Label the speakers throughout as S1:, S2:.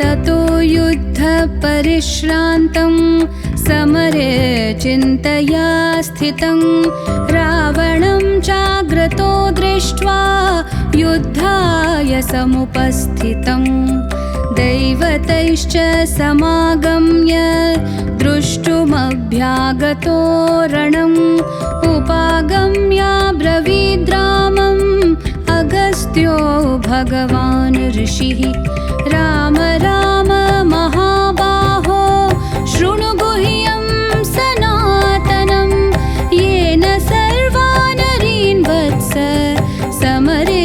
S1: ततो युद्धपरिश्रान्तं समरे चिन्तया स्थितं रावणं चाग्रतो दृष्ट्वा युद्धाय समुपस्थितं दैवतैश्च समागम्य द्रष्टुमभ्यागतो रणम् उपागम्याब्रवीद्रामम् अगस्त्यो भगवान् ऋषिः राम राम महाबाहो शृणु गुह्यं सनातनं येन सर्वानरीन् वत्स समरे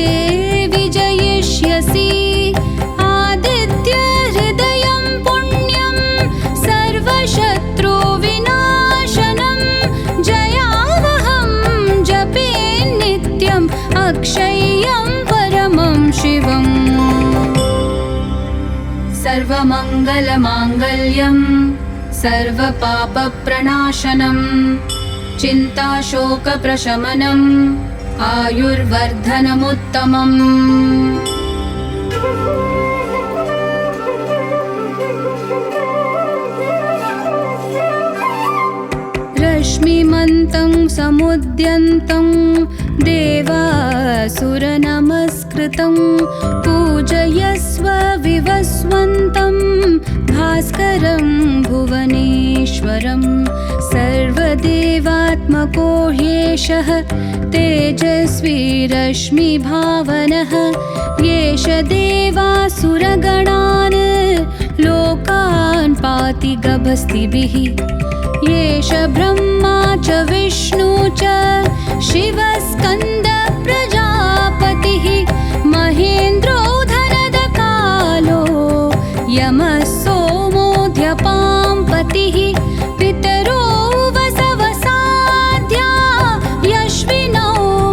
S1: विजयिष्यसि आदित्य हृदयं पुण्यं सर्वशत्रुविनाशनं जयावहं जपे नित्यम् अक्षय्यं परमं शिवम् सर्वमङ्गलमाङ्गल्यं सर्वपापप्रणाशनं चिन्ताशोकप्रशमनम् आयुर्वर्धनमुत्तमम् रश्मिमन्तं समुद्यन्तं देवासुरनमस्कृतं पूजयस्व विवस्वन्तं भास्करं भुवनेश्वरं सर्वदेवात्मको ह्येषः तेजस्वी रश्मिभावनः येष देवासुरगणान् लोकान् पाति गभस्तिभिः येष ब्रह्मा च विष्णु च शिवस्कन्द प्रजापतिः महेन्द्रो धनदकालो यमः सोमोऽध्यपाम्पतिः पितरो वसवसाध्या यश्विनौ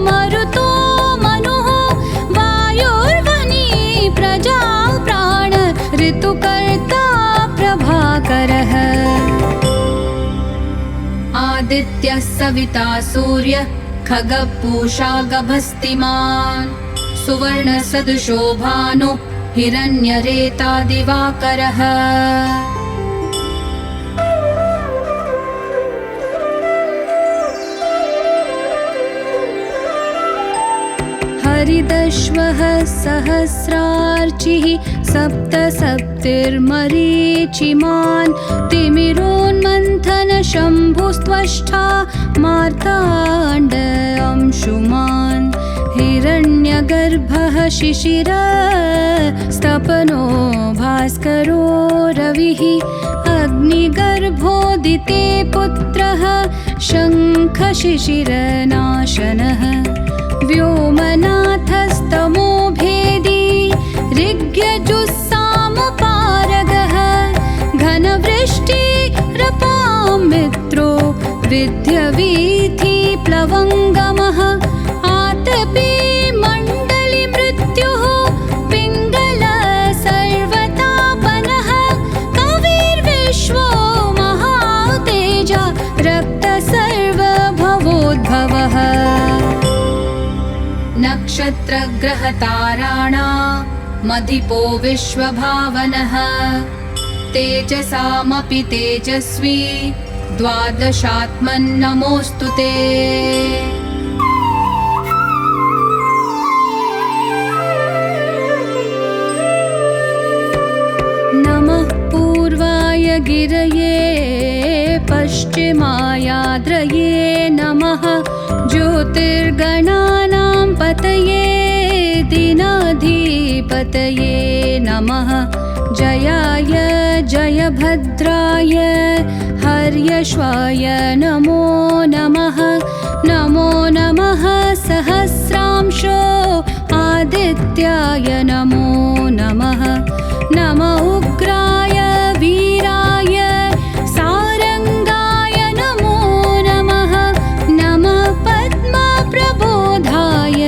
S1: मरुतो मनुः वायुर्वह्नि प्रजा प्राण ऋतुकर्ता प्रभाकरः आदित्यः सविता सूर्य खगपूषा गभस्तिमान् सुवर्णसदृशो भानु हिरण्यरेता दिवाकरः हरिदश्वः सहस्रार्चिः सप्तसप्तिर्मरीचिमान् तिमिरोन्मन्थन शम्भुस्त्वष्टा मार्ताण्ड अंशुमान् हिरण्यगर्भः शिशिर स्तपनो भास्करो रविः अग्निगर्भोदिते पुत्रः शङ्खशिशिरनाशनः व्योमनाथस्तमो भेदी ऋग्यजुस्सामपारगः घनवृष्टिरपां मित्रो विद्यवीथि प्लवङ्गमः आतपी मण्डली मृत्युः पिङ्गल सर्वतापनः कविर्विश्वो महातेजा रक्त सर्वभवोद्भवः नक्षत्रग्रहताराणामधिपो विश्वभावनः तेजसामपि तेजस्वी द्वादशात्मन्नमोऽस्तु ते नमः पूर्वाय गिरये पश्चिमायाद्रये नमः ज्योतिर्गणानां पतये दीनाधिपतये नमः जयाय जयभद्राय हर्यश्वाय नमो नमः नमो नमः सहस्रांशो आदित्याय नमो नमः नम उग्राय वीराय सारंगाय नमो नमः नमः पद्मप्रबोधाय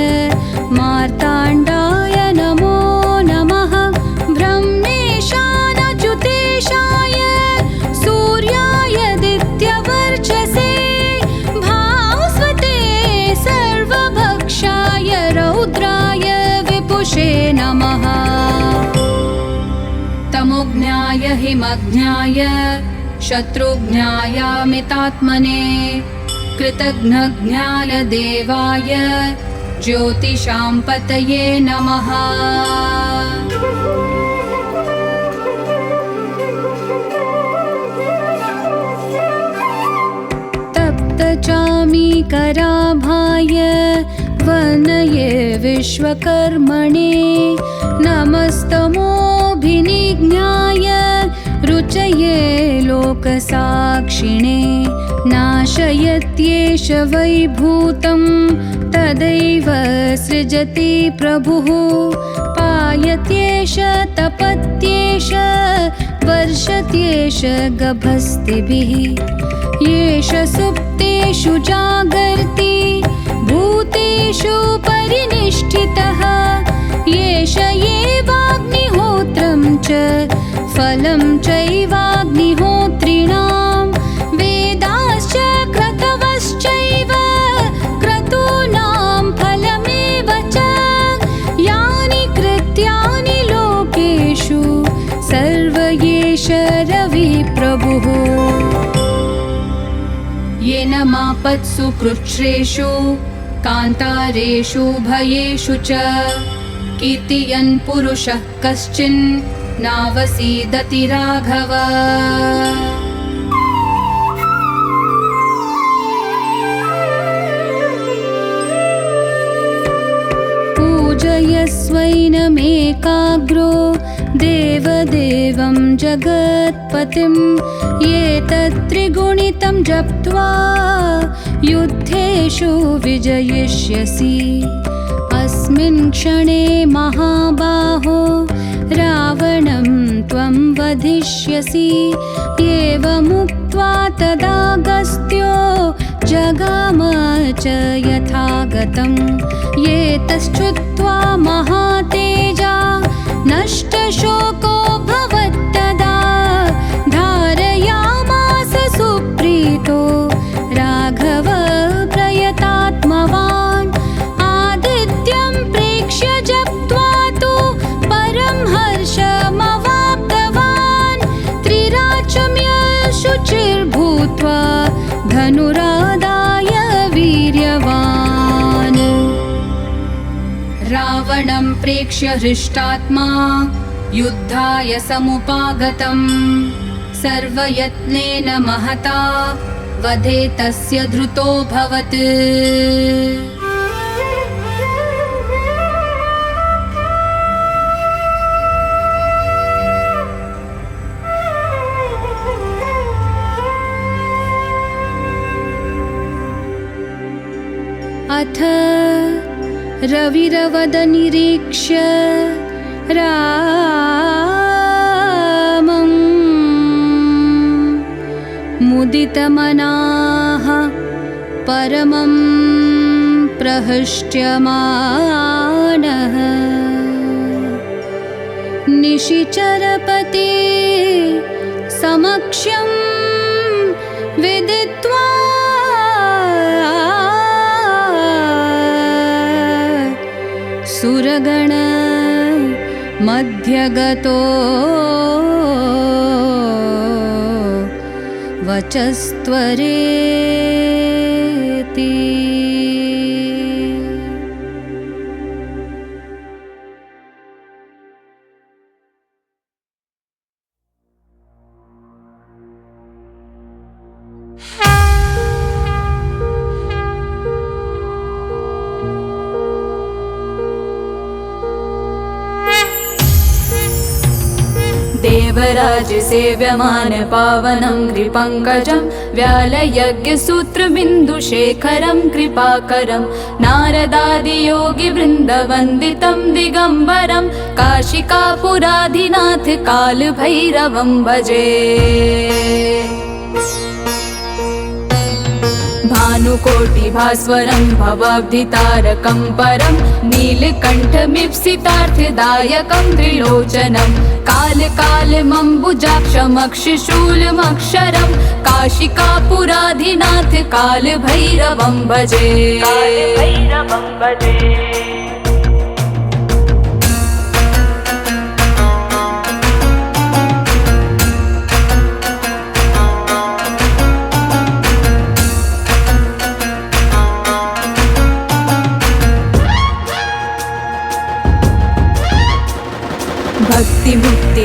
S1: मार्ताण्डाय नमो नमः ब्रह्मेशानच्युतेशाय सूर्याय दित्यवर्चसे भास्वते सर्वभक्षाय रौद्राय विपुषे नमः सर्वज्ञाय हिमज्ञाय शत्रुज्ञायामितात्मने कृतघ्नज्ञाय देवाय ज्योतिषां पतये नमः। तप्तचामीकराभाय वनये विश्वकर्मणे नमस्तमोऽभिनिज्ञाय रुचये लोकसाक्षिणे नाशयत्येष वैभूतं तदैव सृजति प्रभुः पायत्येष तपत्येष वर्षत्येष गभस्तिभिः येष सुप्तेषु जागर्ति भूतेषु परिनिष्ठितः येष एवाग्निहोत्रं च फलं चैवाग्निहोत्रिणां वेदाश्च क्रतवश्चैव क्रतूनां फलमेव च यानि कृत्यानि लोकेषु सर्व एष रविप्रभुः येन मापत्सु कृच्छ्रेषु कान्तारेषु भयेषु च कीर्तयन् पुरुषः कश्चिन् नावसीदति राघव। पूजयस्वैनमेकाग्रो देवदेवं जगत्पतिं एतत्त्रिगुणितं जप्त्वा युद्धेषु विजयिष्यसि अस्मिन् क्षणे महाबाहो रावणं त्वं वधिष्यसि एवमुक्त्वा तदागस्त्यो जगाम च यथागतम् एतच्छ्रुत्वा महातेजा नष्टशोको भवत्तदा धारयामास सुप्रीतो राघव प्रयतात्मवान् आदित्यं प्रेक्ष्य जप्त्वा तु परं हर्षमवाप्तवान् त्रिराचम्य शुचिर्भूत्वा धनुरादाय वीर्यवान् रावणं प्रेक्ष्य हृष्टात्मा युद्धाय समुपागतं सर्वयत्नेन महता वधे तस्य धृतोऽभवत्। अथ रविरवदनिरीक्ष्य रामं मुदितमनाः परमं प्रहृष्ट्यमानः निशिचरपते समक्षं विदित्वा सुरगण मध्यगतो वचस्त्वरेति।
S2: देवराज सेव्यमान पावनं कृपङ्कजं व्यालयज्ञसूत्रबिन्दुशेखरं कृपाकरं नारदादियोगिवृन्दवन्दितं दिगम्बरं काशिकापुराधिनाथ कालभैरवं भजे। भानुकोटिभास्वरं भवाब्धितारकं परं नीलकण्ठमीप्सितार्थदायकं त्रिलोचनं कालकालमम्बुजाक्षमक्षशूलमक्षरं काशिकापुराधिनाथ कालभैरवं भजे।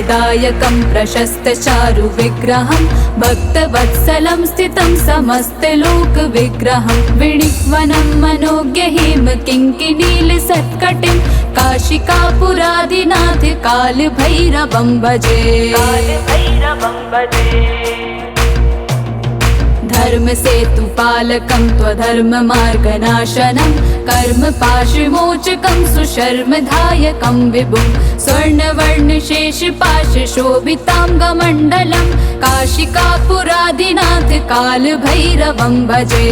S2: सिद्धिदायकं प्रशस्तचारु विग्रहं भक्तवत्सलं स्थितं समस्तलोकविग्रहं विणिक्वनं मनोज्ञहिम किङ्किणीलसत्कटिं काशिकापुरादिनाथ कालभैरवं भजे। धर्मसेतुपालकं त्वधर्ममार्गनाशनं कर्मपाशमोचकं सुशर्मदायकं विभुं स्वर्णवर्णशेषपाशशोभिताङ्गमण्डलं काशिकापुरादिनाथ कालभैरवं भजे।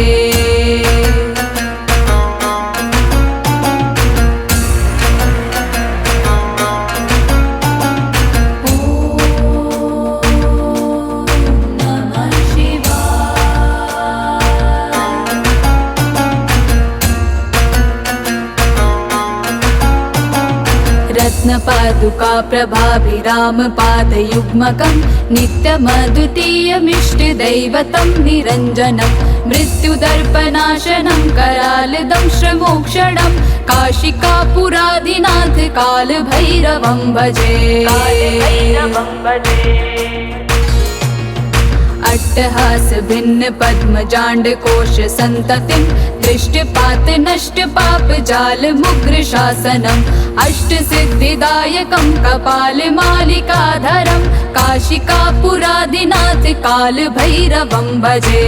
S2: रत्नपादुका प्रभाभिरामपादयुग्मकं नित्यमद्वितीयमिष्टदैवतं निरञ्जनं मृत्युदर्पनाशनं करालदंशमोक्षणं काशिकापुरादिनाथ कालभैरवं भजे। अट्टहास भिन्न पद्मजाण्डकोश सन्ततिं दृष्टपात नष्टपाप जाल मुग्र शासनम् अष्टसिद्धिदायकं कपालमालिकाधरं काशिकापुरादिनाथ कालभैरवं भजे।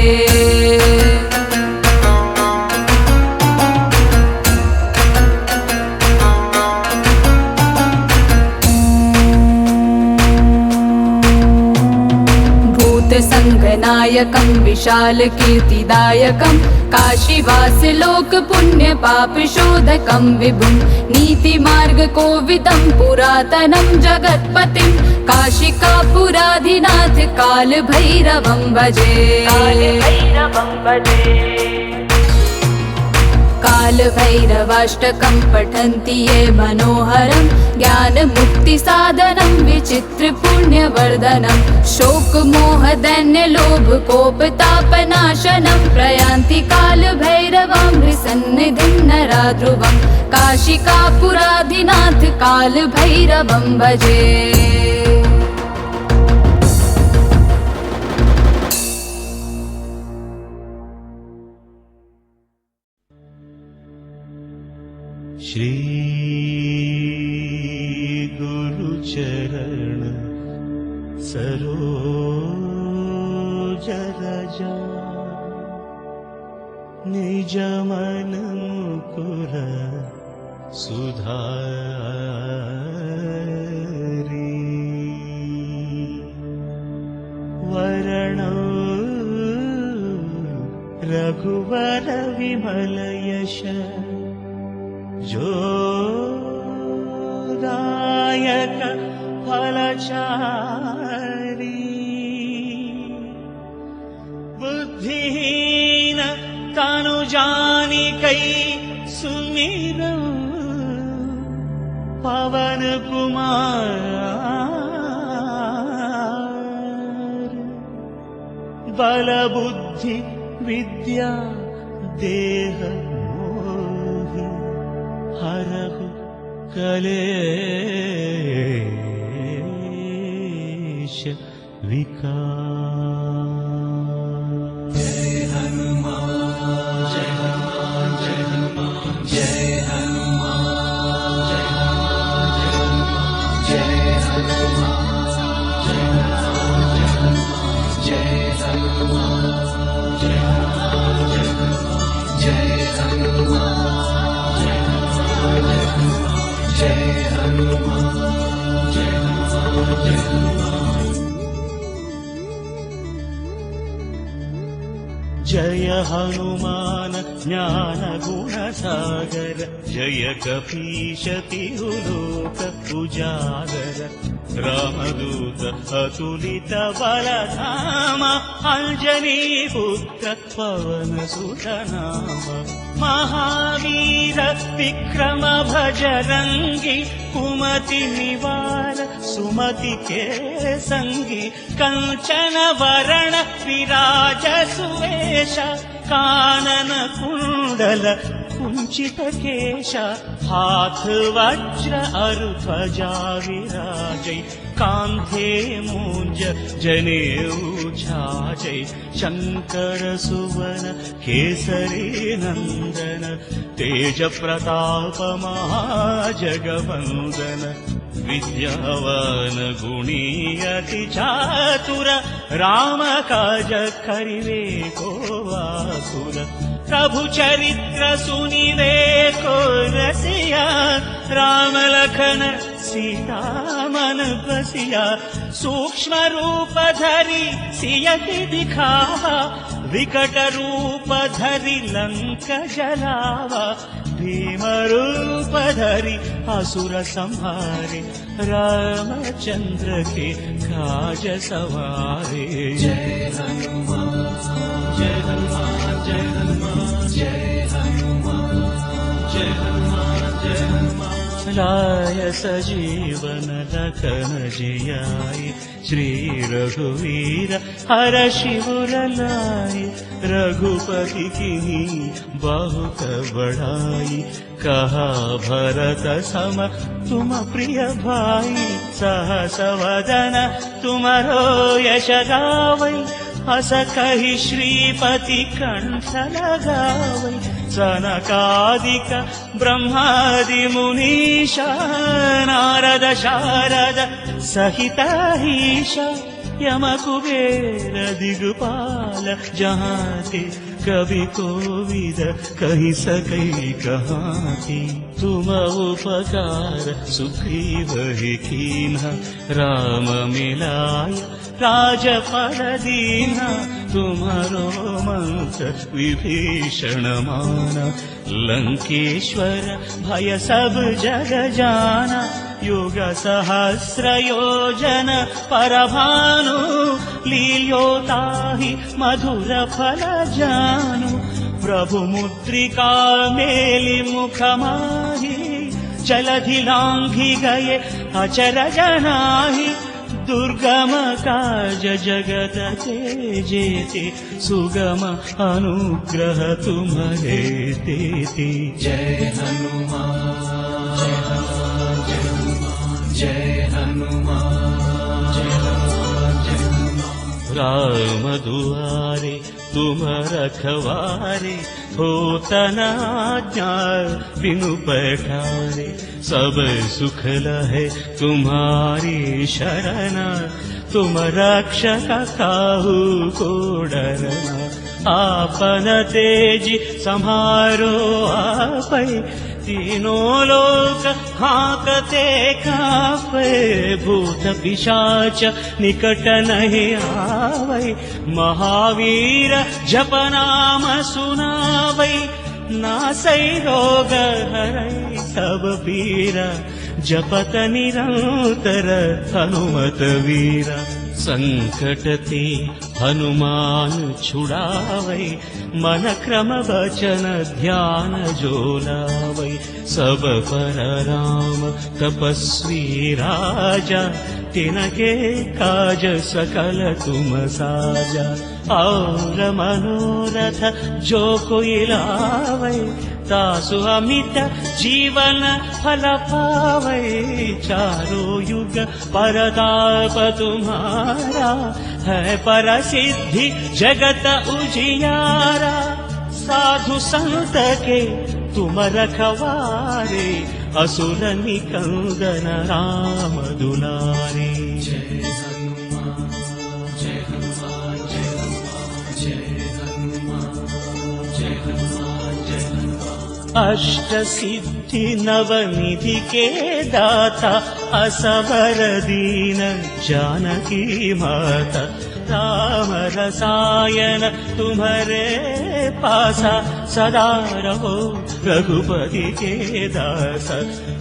S2: संगनायकं विशालकीर्तिदायकं काशीवासलोकपुण्यपापशोधकं विभुं नीतिमार्गकोविदं पुरातनं जगत्पतिं काशिकापुरादिनाथ कालभैरवं भजे। कालभैरवाष्टकं पठन्ति ये मनोहरं ज्ञानमुक्तिसाधनं विचित्रपुण्यवर्धनं शोकमोहदैन्यलोभकोपतापनाशनं प्रयान्ति कालभैरवं हृसन्निधिं नरा ध्रुवं काशिकापुरादिनाथ कालभैरवं भजे।
S3: श्री गुरुचरण सरोज रज निज मन मुकुर सुधारी वरण रघुवर विमल यश जो दायक फलचारी बुद्धिहीन तनु जानिकै सुमिरौ पवन कुमार बल बुद्धि विद्या देह हरहु कलेश विकार। जय हनुमान जय हनुमान जय हनुमान जय हनुमान जय हनुमान जय हनुमान जय हनुमान जय हनुमान जय हनुमान जय हनुमान जय हनुमान ज्ञान गुण सागर जय कपीश तिहुलोक उजागर रामदूत अतुलित बलधामा अंजनी पुत्र पवन सुत नाम महावीर विक्रम भजरंगी कुमति निवार सुमति के संगी कंचन वरण विराज सुवेश कानन कुंडल कुञ्चित केश हाथ वज्र अरुध्वजा विराजै कान्धे मूञ्ज जनेऊ छाजै शङ्कर सुवन केसरी नन्दन तेज प्रताप महाजगवन्दन विद्यावान गुणी अति चातुर राम काज करिवे को आतुर प्रभु चरित्र सुनिवे को रसिया राम लखन सीता मन बसिया सूक्ष्म रूप धरि सियति दिखावा विकट रूप धरि लंक जलावा भीम रूप धरि असुर संहारे रामचंद्र के काज सवारे जय हनुमान जय हनुमान जय हनुमान जय हनुमान जय हनुमान जय हनुमान लाय सजीवन लखन जियाय श्री रघुवीर हर शिवर लाय रघुपति कीन्ही बहुत बड़ाई कहा भरत सम तुम प्रिय भाई सहस वदन तुमरो यश गावै अस कहि श्रीपति कंठ लगावै सनकादिक ब्रह्मादि मुनीशा नारद शारद सहित ईशा यम कुबेर दिगपाल जहाँ ते कवि कोविद कहि सकै कहाती तुम उपकार सुग्रीव ही कीन्हा राम मिलाय राजपद दीन्हा तुम्हारो मंत्र विभीषण माना लंकेश्वर भय सब जग जाना युग सहस्र योजन परभानु लील्योताहि मधुर फल जानु प्रभु मुद्रिका मेलि मुख माहि जलधि लांघि गए अचर जनाहि दुर्गम काज जगत के जेते सुगम अनुग्रह तुम्हारे तेते जय हनुमान जय हनुमान जय हनुमान जय हनुमान जय हनुमान राम दुआरे तुम रखवारे होतन आज्ञा बिनु पैठारे सब सुख लहे तुम्हारी शरण तुम रक्षक काहू को डरना आपन तेज सम्हारो आपै तीनों लोक हाँकते कांपे भूत पिशाच निकट नहीं आवै महावीर जप नाम सुनावै नासै रोग हरै सब पीरा जपत निरंतर हनुमत वीरा संकट ते हनुमान छुड़ावै मन क्रम वचन ध्यान जो लावै सब पर राम तपस्वी राजा तिनके काज सकल तुम साजा और मनोरथ जो कोई लावै तासु अमित जीवन फल पावै चारों युग परताप तुम्हारा है परसिद्धि जगत उजियारा साधु संत के तुम रखवारे असुर निकंदन राम दुलारे जय हनुमान जय हनुमान जय हनुमान जय हनुमान जय हनुमान जय हनुमान अष्ट सिद्धि नवनिधि के दाता असबर दीन जानकी माता राम रसायन तुम्हारे पासा सदा रहो रघुपति के दास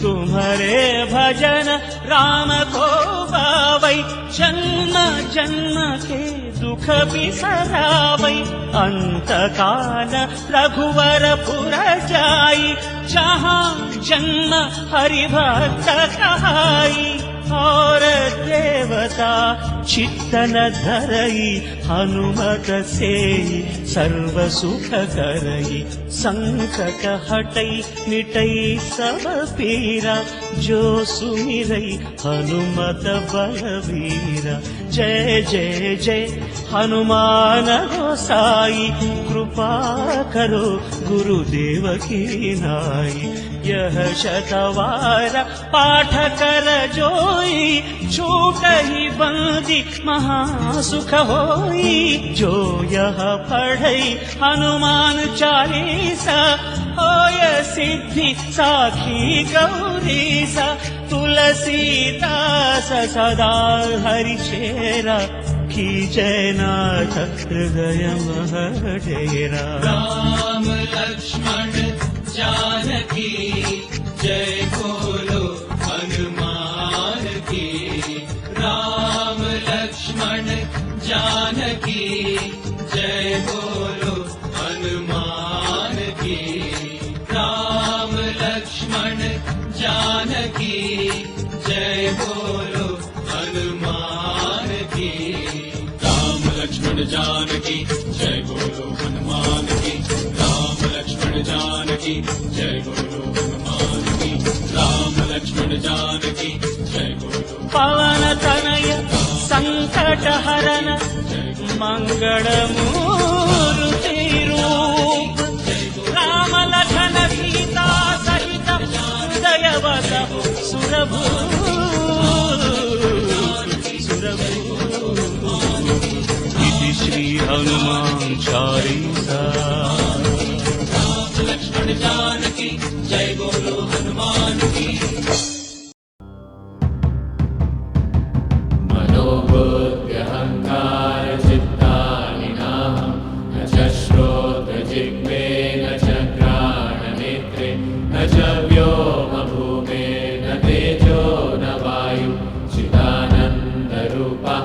S3: तुम्हारे भजन राम को पावै जन्म जन्म के दुख बिसरावै अंत काल रघुवर पुर जाई जहाँ जन्म हरि भक्त कहाई और देवता चित्तन धरई हनुमत सेई सर्व सुख करई संकट हटई मिटई सब पीरा जो सुमिरई हनुमत बलवीरा जय जय जय हनुमान गोसाई कृपा करो गुरुदेव की नाई यह शतवार पाठ कर जोई छूटहि बंदी महासुख होई जो यह पढ़ई हनुमान चालीसा होय सिद्धि साखी गौरीसा तुलसीदास सदा हरिचेरा की जयनाथ हृदय महडेरा
S4: राम लक्ष्मण जानकी जय बोलो हनुमान की राम लक्ष्मण जानकी जय बोलो हनुमान की राम लक्ष्मण जानकी जय बोलो हनुमान की राम लक्ष्मण जानकी जय बोलो हनुमान की राम लक्ष्मण जानकी जय बोलो हनुमान की राम लक्ष्मण जानकी जय बोलो
S3: पवन तनय संकट हरन मंगल मूर्ति रूप राम लखन सीता सहित हृदय बसहु सुरभु इति श्री हनुमान चालीसा
S4: राम लक्ष्मण जानकी जय बोलो हनुमान की मनोबुद्ध्यहंकार चित्तानि नाहं न च श्रोत्रजिह्वे न च घ्राणनेत्रे न च व्योमभूमे न तेजो न वायु चिदानन्दरूपा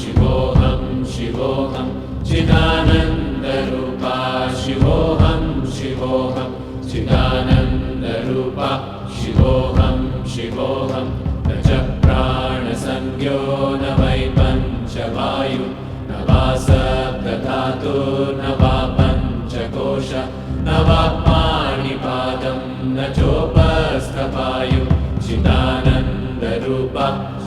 S4: शिवोऽहं शिवोऽहं चिदानन्दरूपा शिवोऽहं शिवोऽहं चिदानन्दरूपा शिवोऽहं शिवोऽहं न च प्राणसंज्ञो न वै पञ्चवायु न वा सप्तधातुर्न वा पञ्चकोश न वा पाणिपादं न चोपस्थपायु चिदानन्दरूपा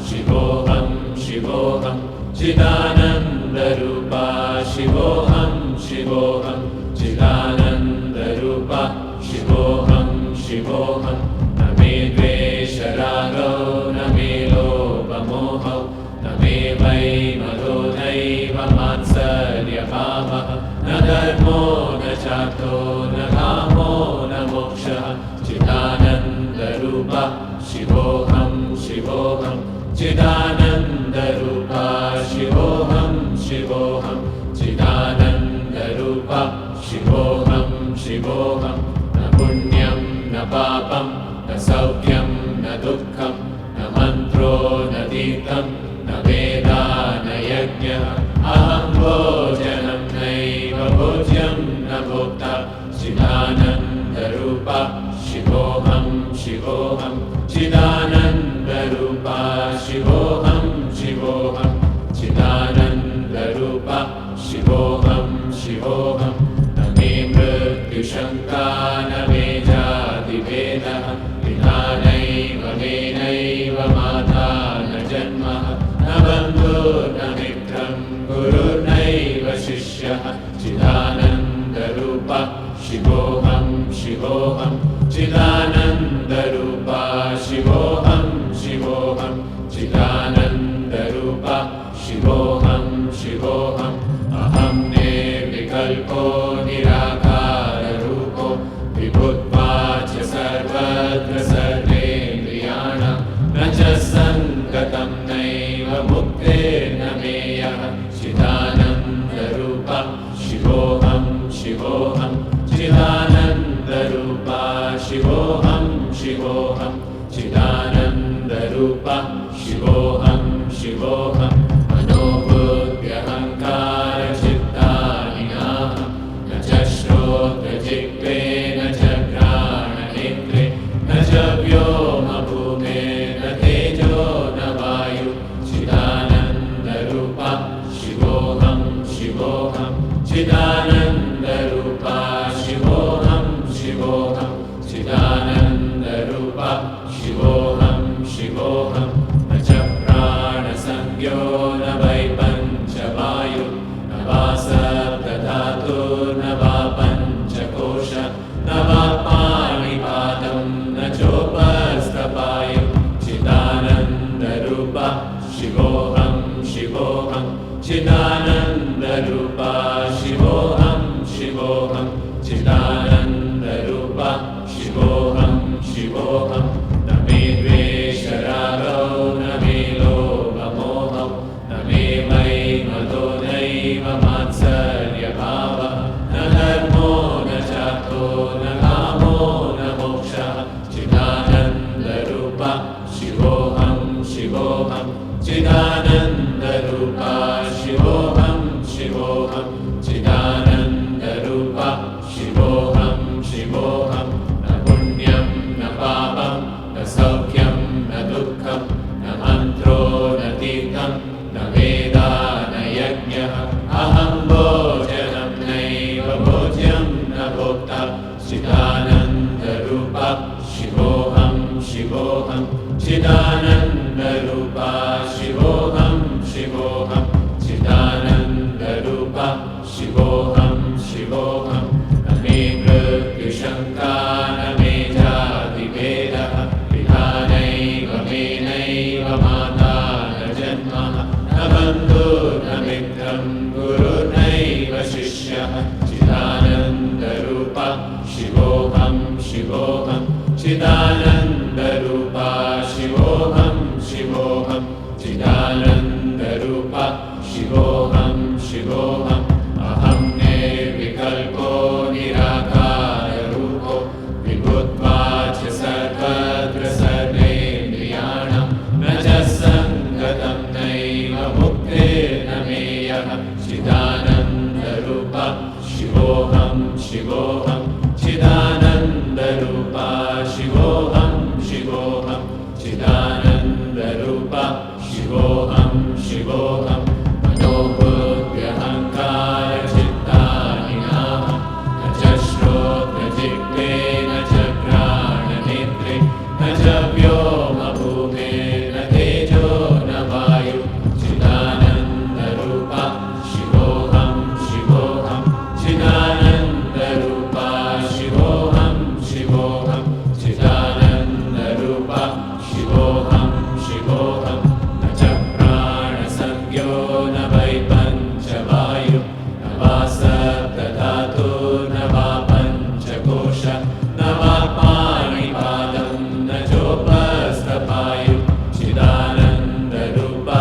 S4: शिवोऽहं शिवोऽहं चिदानन्दरूपा शिवोऽहं शिवोऽहं चिदानन्दरूपा शिवोऽहं शिवोऽहं न मे द्वेषरागौ न मे लोभमोहौ न मे वैमदो नैव मात्सर्यभावः न धर्मो न चार्थो न कामो न मोक्षः चिदानन्दरूपा शिवोऽहं शिवोऽहं चिदानन्दरूपा शिवोऽहं शिवोऽहं चिदानन्दरूपा शिवोऽहं शिवोऽहं न पुण्यं न पापं न सौख्यं न दुःखं न मन्त्रो न तीर्थं न वेदा न यज्ञः अहं भोजनं नैव भोज्यं न भोक्ता चिदानन्दरूपा शिवोऽहं शिवोऽहं चिदानन्दरूपा शिवोऽहं शिवोऽहं चिदानन्दरूपा शिवोऽहं शिवोऽहं न मे मृत्युशङ्का न मे जातिभेदः पिता नैव मे नैव माता न जन्मः न बन्धुर्न मित्रं गुरुर्नैव शिष्यः चिदानन्दरूपा शिवोऽहं शिवोऽहं चिदानन्दरूपा शिवोऽहं शिवोऽहं चिदानन्दरूपा शिवोऽहं शिवोऽहम् अहं निर्विकल्पो निराकाररूपो विभुत्वाच्च सर्वत्र सर्वेन्द्रियाणां न च सङ्गतं नैव मुक्तिर्न मेयः चिदानन्दरूपा शिवोऽहं शिवोऽहं चिदानन्दरूपा शिवोऽहं शिवोऽहं चिदानन्दरूपा शिवोऽहं शिवोऽहं मनोबुद्ध्यहङ्कार चित्तानि नाहं न च चिदानन्दरूपा शिवोऽहं शिवोऽहं चिदानन्दरूपा शिवोऽहं शिवोऽहं न च प्राणसंज्ञो न वै पञ्चवायु न वा सप्तधातुर्न वा पञ्चकोश न वा पाणिपादं न चोपस्थपायु चिदानन्दरूपा शिवोऽहं शिवोऽहं चिदानन्दरूपा शिवोऽहं शिवोऽहं चिदानन्दरूपा शिवोऽहं शिवोऽहं न मे द्वेषरागौ न मे लोभमोहौ न मे मदो नैव मात्सर्यभावः न धर्मो न चार्थो न कामो न मोक्षः चिदानन्दरूपा शिवोऽहं शिवोऽहं चिदानन्दरूपा शिवोऽहं शिवोऽहं चिदानन्दरूपा शिवोऽहं शिवोऽहं न पुण्यं न पापं न सौख्यं न दुःखं न मन्त्रो न तीर्थं न वेदा न यज्ञः अहं भोजनं नैव भोज्यं न भोक्ता चिदानन्दरूपा शिवोऽहं शिवोऽहं चिदानन्दरूपा शिवोऽहं शिवोऽहं चिदानन्दरूपा शिवोऽहं शिवोऽहं न मे मृत्युशङ्का न मे जातिभेदः विधानैव मे नैव माता न जन्मः न बन्धुर्न मित्रं गुरुर्नैव शिष्यः चिदानन्दरूपा शिवोऽहं शिवोऽहं चिदानन्दरूपा शिवोऽहं शिवोऽहं चिदानन्दरूपा शिवोऽहं शिवोऽहम् अहं निर्विकल्पो निराकाररूपो विभुत्वाच्च सर्वत्र सर्वेन्द्रियाणां न च सङ्गतं नैव मुक्तिर्न मेयः चिदानन्दरूपा शिवोऽहं शिवोऽहं चिदानन्दरूपा शिवोऽहं शिवोऽहं चिदानन्दरूपा शिवोऽहं शिवोऽहं मनोबुद्ध्यहङ्कारचित्तानि नाहं न च श्रोत्रजिह्वे न च घ्राणनेत्रे न च व्योमभूमिर्न तेजो न वायु चिदानन्दरूपा शिवोऽहं शिवोऽहं चिदानन्दरूपा शिवोऽहं शिवोऽहं चिदानन्दरूपा शिवोऽहं शिवोऽहं न च प्राणसंज्ञो न वै पञ्चवायु न वा सप्तधातुर्न वा पञ्चकोश न वा पाणिपादं न चोपस्थपायु चिदानन्दरूपा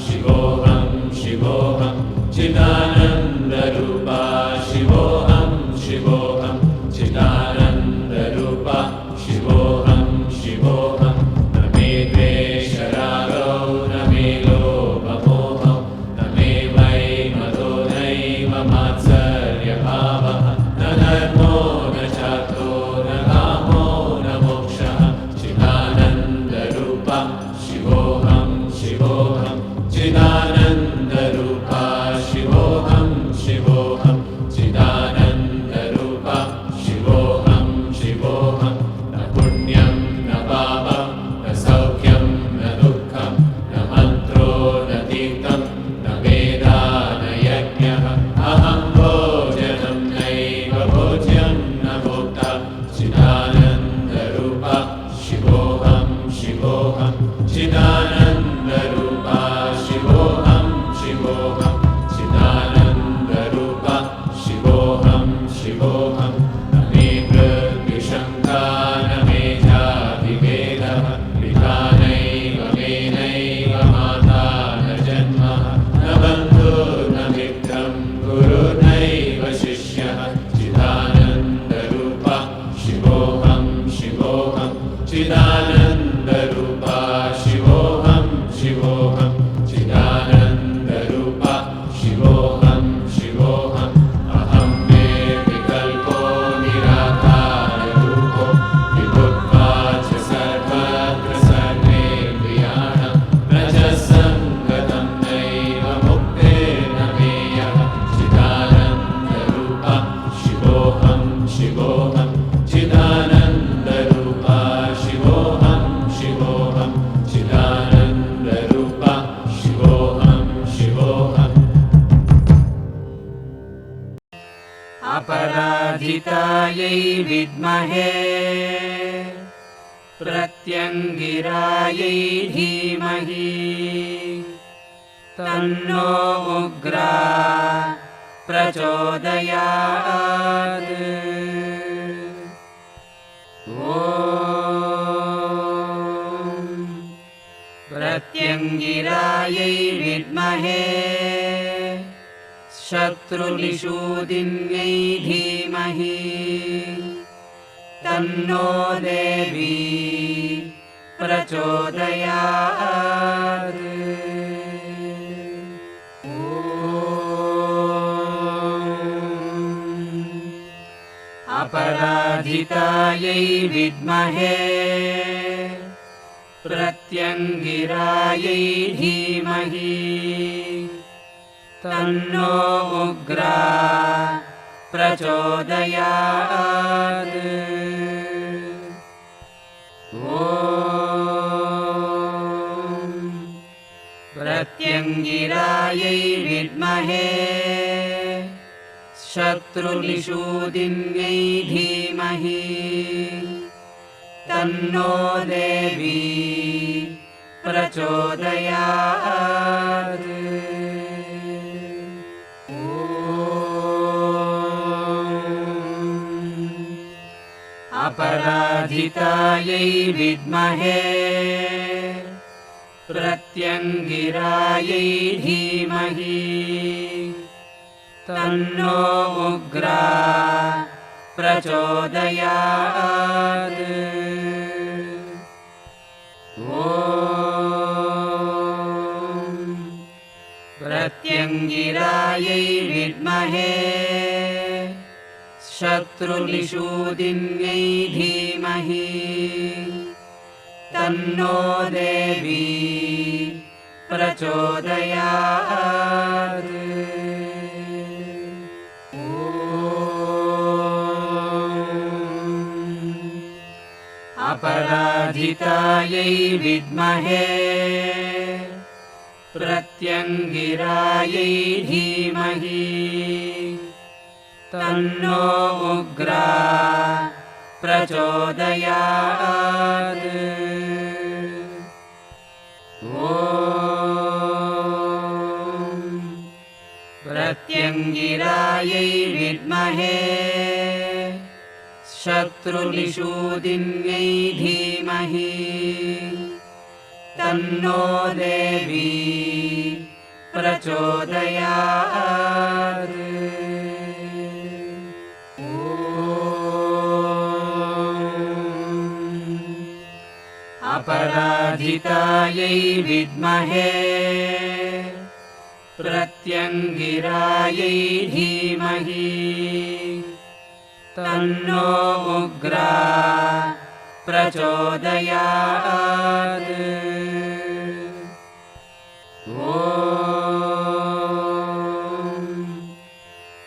S4: शिवोऽहं शिवोऽहं चिदानन्दरूपा शिवोऽहं शिवोऽहं चिदानन्दरूपा शिवोऽहं शिवोऽहं न मे द्वेषरागौ न मे लोभमोहौ न मे मदो नैव मात्सर्यभावः न धर्मो न चार्थो न कामो न मोक्षः चिदानन्दरूपा शिवोऽहं शिवोऽहं चिदानन्दरूपा शिवोऽहं शिवोऽहं चिदानन्दरूपा
S5: अपराजितायै विद्महे प्रत्यङ्गिरायै धीमहि तन्नो उग्रा प्रचोदयात्। प्रत्यङ्गिरायै विद्महे शत्रुनिषूदिन्यै धीमहि तन्नो देवी प्रचोदयात्। अपराजितायै विद्महे प्रत्यङ्गिरायै धीमहि तन्नो उग्रा प्रचोदयात्। प्रत्यङ्गिरायै विद्महे शत्रुनिषूदिन्यै धीमहि तन्नो देवी प्रचोदयात्। अपराजितायै विद्महे प्रत्यङ्गिरायै धीमहि तन्नो उग्रा प्रचोदयात्। प्रत्यङ्गिरायै विद्महे शत्रुनिषूदिन्यै धीमहि तन्नो देवी प्रचोदयात्। अपराजितायै विद्महे प्रत्यङ्गिरायै धीमहि तन्नो उग्रा प्रचोदयात्। प्रत्यङ्गिरायै विद्महे शत्रुनिषूदिन्यै धीमहि तन्नो देवी प्रचोदयात्। अपराजितायै विद्महे प्रत्यङ्गिरायै धीमहि तन्नो उग्रा प्रचोदयात्।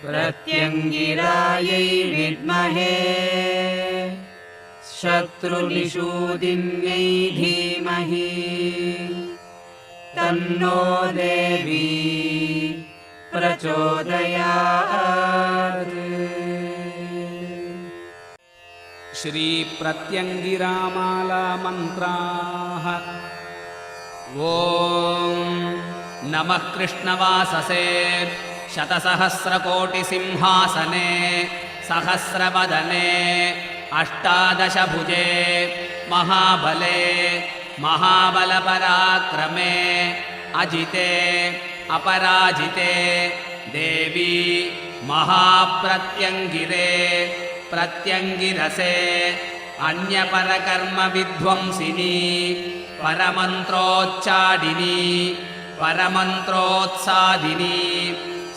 S5: प्रत्यङ्गिरायै विद्महे शत्रुनिषूदिन्यै धीमहि तन्नो देवी प्रचोदयात्।
S6: श्रीप्रत्यङ्गिरामाला मन्त्राः। ॐ नमः कृष्णवाससे शतसहस्रकोटिसिंहासने सहस्रवदने अष्टादशभुजे महाबले महाबलपराक्रमे अजिते अपराजिते देवी महाप्रत्यङ्गिरे प्रत्यङ्गिरसे अन्यपरकर्मविध्वंसिनी परमन्त्रोच्चाडिनी परमन्त्रोत्सादिनी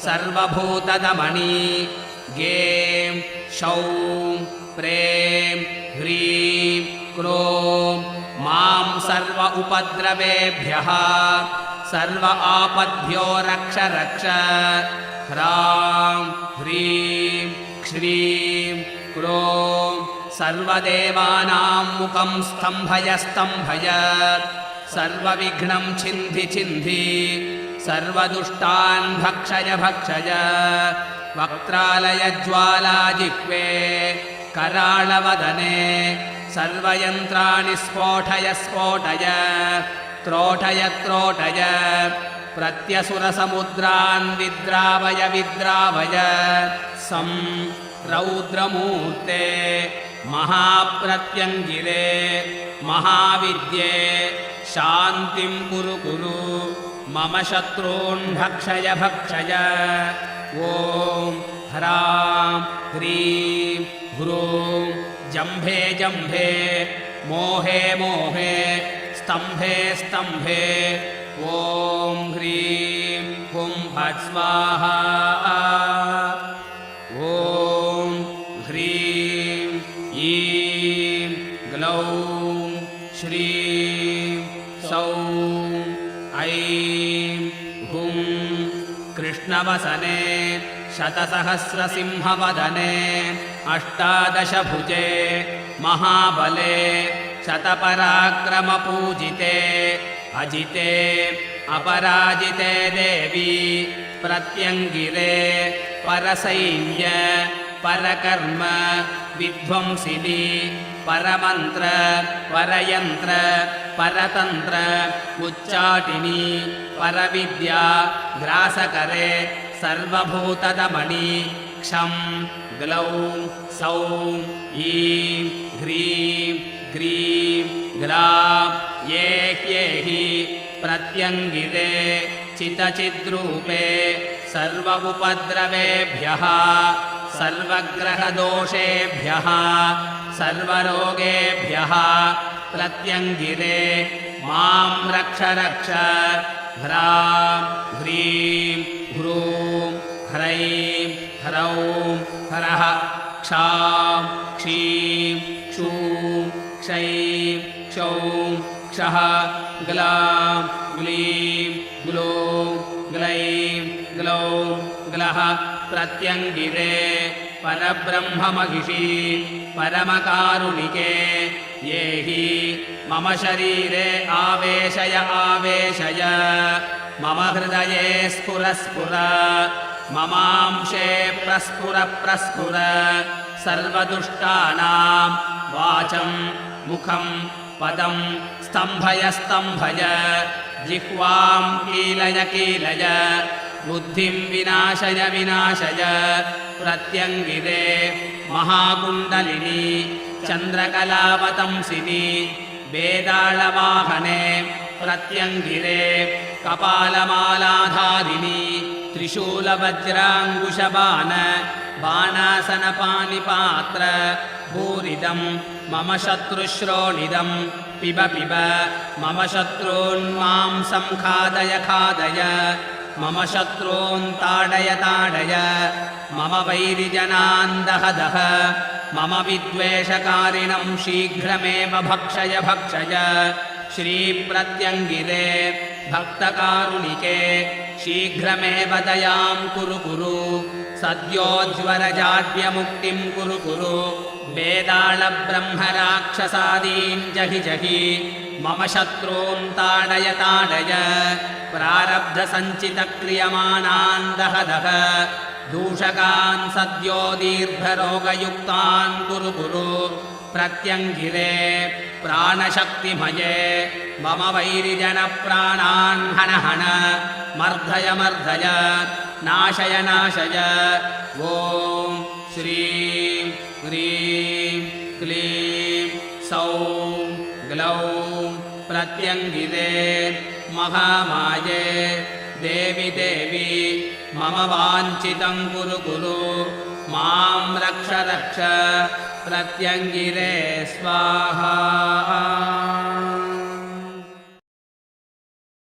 S6: सर्वभूतदमनी गें शौं प्रें ह्रीं क्रों मां सर्व उपद्रवेभ्यः सर्व आपद्भ्यो रक्ष रक्ष। ह्रां ह्रीं श्रीं क्रों सर्वदेवानां मुखं स्तम्भय स्तम्भय सर्वविघ्नं छिन्धि छिन्धि सर्वदुष्टान् भक्षय भक्षय वक्त्रालयज्वालाजिह्वे कराळवदने सर्वयन्त्राणि स्फोटय स्फोटय त्रोटय त्रोटय प्रत्यसुरसमुद्रान् विद्रावय विद्रावय सं रौद्रमूर्ते महाप्रत्यङ्गिरे महाविद्ये शान्तिं कुरु कुरु मम शत्रून् भक्षय भक्षय ॐ ह्रां ह्रीं ह्रूं जम्भे जम्भे मोहे मोहे स्तम्भे स्तम्भे ॐ ह्रीं हुं फट् स्वाहा ॐ ह्रीं ईं ग्लौं श्रीं सौं ऐं हुं कृष्णवसने शतसहस्रसिंहवदने अष्टादशभुजे महाबले शतपराक्रमपूजिते अजिते अपराजिते देवी प्रत्यङ्गिरे परसैन्य परकर्म विध्वंसिनी परमन्त्र परयन्त्र परतन्त्र उच्चाटिनी परविद्या ग्रासकरे सर्वभूतदमणि क्षं ग्लौं सौं ईं ह्रीं ग्रीं ग्रां ये ह्येहि प्रत्यङ्गिरे चितचिद्रूपे सर्व उपद्रवेभ्यः सर्वग्रहदोषेभ्यः सर्वरोगेभ्यः प्रत्यङ्गिरे मां रक्ष रक्ष ह्रां ह्रीं ह्रूं ह्रैं ह्रौं हरः क्षां क्षीं क्षूं क्षैं क्षौं क्षः ग्लां ग्लीं ग्लौं ग्लैं ग्लौं ग्लः प्रत्यङ्गिरे परब्रह्ममहिषी परमकारुणिके ये हि मम शरीरे आवेशय आवेशय मम हृदये स्फुर स्फुर ममांशे प्रस्फुर प्रस्फुर सर्वदुष्टानां वाचं मुखं पदं स्तम्भय स्तम्भय जिह्वां कीलय कीलय बुद्धिं विनाशय विनाशय प्रत्यङ्गिरे महाकुण्डलिनी चन्द्रकलावतंसिनी वेदाळवाहने प्रत्यङ्गिरे कपालमालाधारिणी त्रिशूलवज्राङ्कुशबाण बाणासनपानिपात्र भूरिदं मम शत्रुश्रोणिदं पिब पिब मम शत्रून् मांसं खादय खादय मम शत्रून् ताडय ताडय मम वैरिजनान् दह दह मम विद्वेषकारिणं शीघ्रमेव भक्षय भक्षय श्रीप्रत्यङ्गिरे भक्तकारुणिके शीघ्रमेव दयां कुरु कुरु सद्योज्वरजाड्यमुक्तिं कुरु कुरु वेदाळब्रह्मराक्षसादीन् जहि जहि मम शत्रून् ताडय ताडय प्रारब्धसञ्चितक्रियमाणान् दह दह दूषकान् सद्यो दीर्घरोगयुक्तान् कुरु कुरु प्रत्यङ्गिरे प्राणशक्तिमये मम वैरिजनप्राणान् हन हन मर्धय मर्धय नाशय नाशय ॐ श्रीं ह्रीं क्लीं सौं ग्लौं प्रत्यङ्गिरे महामाये देवि देवी मम वाञ्छितं कुरु कुरु मां रक्ष रक्ष प्रत्यङ्गिरे स्वाहा